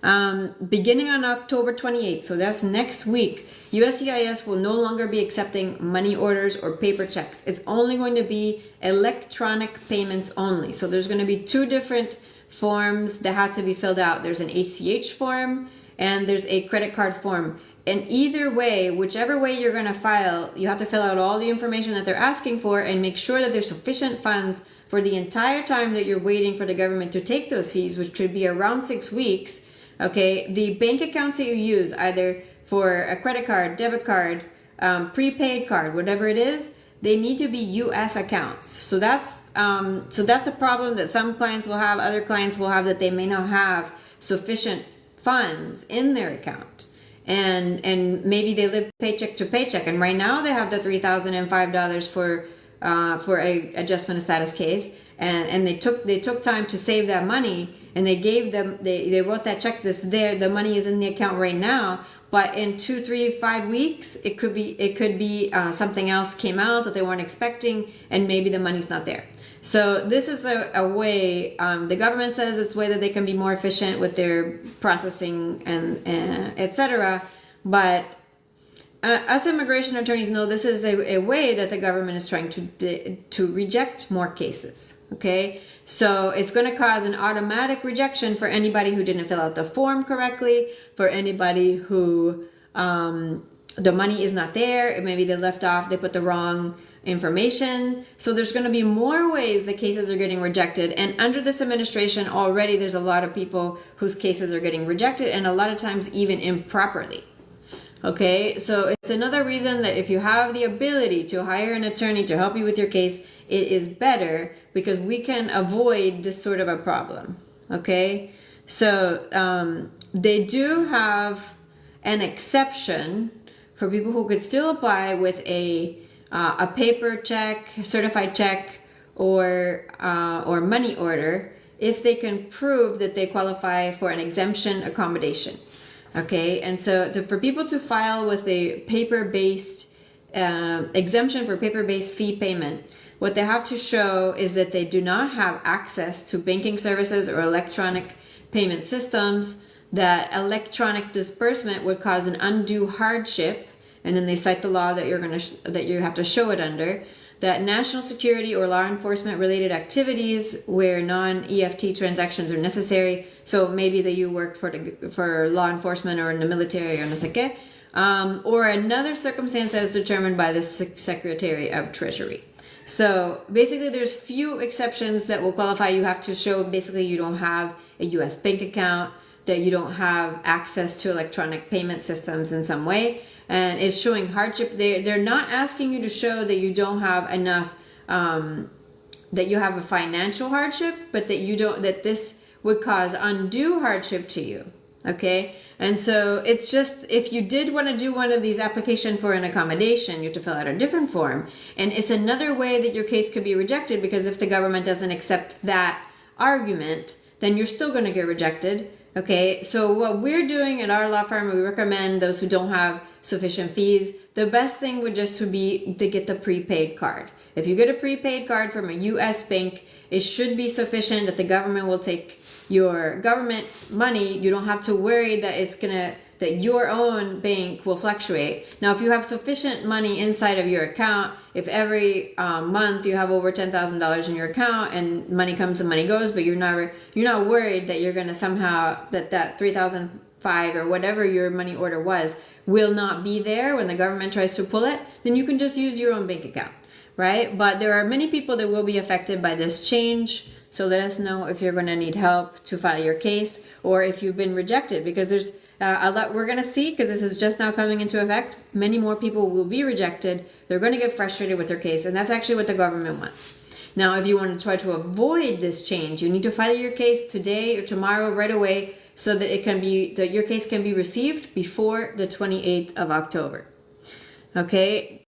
Beginning on October 28th, so that's next week, USCIS will no longer be accepting money orders or paper checks. It's only going to be electronic payments only. So there's going to be two different forms that have to be filled out. There's an ACH form and there's a credit card form. And either way, whichever way you're going to file, you have to fill out all the information that they're asking for and make sure that there's sufficient funds for the entire time that you're waiting for the government to take those fees, which could be around 6 weeks. Okay, the bank accounts that you use, either for a credit card, debit card, prepaid card, whatever it is, they need to be U.S. accounts. So that's a problem that some clients will have, other clients will have, that they may not have sufficient funds in their account. And maybe they live paycheck to paycheck, and right now they have the $3,005 for a adjustment of status case, and they took time to save that money, and they wrote that check that's there. The money is in the account right now, but in 2, 3, 5 weeks, it could be something else came out that they weren't expecting, and maybe the money's not there. So this is a way, the government says it's a way that they can be more efficient with their processing and etc. But us immigration attorneys know this is a way that the government is trying to reject more cases. Okay, so it's going to cause an automatic rejection for anybody who didn't fill out the form correctly, for anybody who the money is not there, maybe they left off, they put the wrong information. So there's going to be more ways that cases are getting rejected, and under this administration already there's a lot of people whose cases are getting rejected, and a lot of times even improperly. Okay, so it's another reason that if you have the ability to hire an attorney to help you with your case, it is better, because we can avoid this sort of a problem. Okay, so they do have an exception for people who could still apply with a paper check, certified check, or money order, if they can prove that they qualify for an exemption accommodation. Okay, and so for people to file with a paper-based exemption for paper-based fee payment, what they have to show is that they do not have access to banking services or electronic payment systems, that electronic disbursement would cause an undue hardship, and then they cite the law that you have to show it under, that national security or law enforcement related activities where non-EFT transactions are necessary. So maybe that you work for law enforcement or in the military or no sé qué, or another circumstance as determined by the Secretary of Treasury. So basically there's few exceptions that will qualify. You have to show basically you don't have a US bank account, that you don't have access to electronic payment systems in some way, and it's showing hardship. They're not asking you to show that you don't have enough, that you have a financial hardship, but that this would cause undue hardship to you. Okay, and so it's just, if you did want to do one of these applications for an accommodation, you have to fill out a different form, and it's another way that your case could be rejected, because if the government doesn't accept that argument, then you're still going to get rejected. Okay, so what we're doing at our law firm, we recommend those who don't have sufficient fees, the best thing would just be to get the prepaid card. If you get a prepaid card from a U.S. bank, it should be sufficient that the government will take your government money. You don't have to worry that that your own bank will fluctuate. Now, if you have sufficient money inside of your account, if every month you have over $10,000 in your account and money comes and money goes, but you're not worried that you're going to somehow, that $3,005 or whatever your money order was will not be there when the government tries to pull it, then you can just use your own bank account, right? But there are many people that will be affected by this change. So let us know if you're going to need help to file your case, or if you've been rejected, because there's a lot we're going to see, because this is just now coming into effect. Many more people will be rejected. They're going to get frustrated with their case, and that's actually what the government wants. Now, if you want to try to avoid this change, you need to file your case today or tomorrow right away, so that your case can be received before the 28th of October. Okay?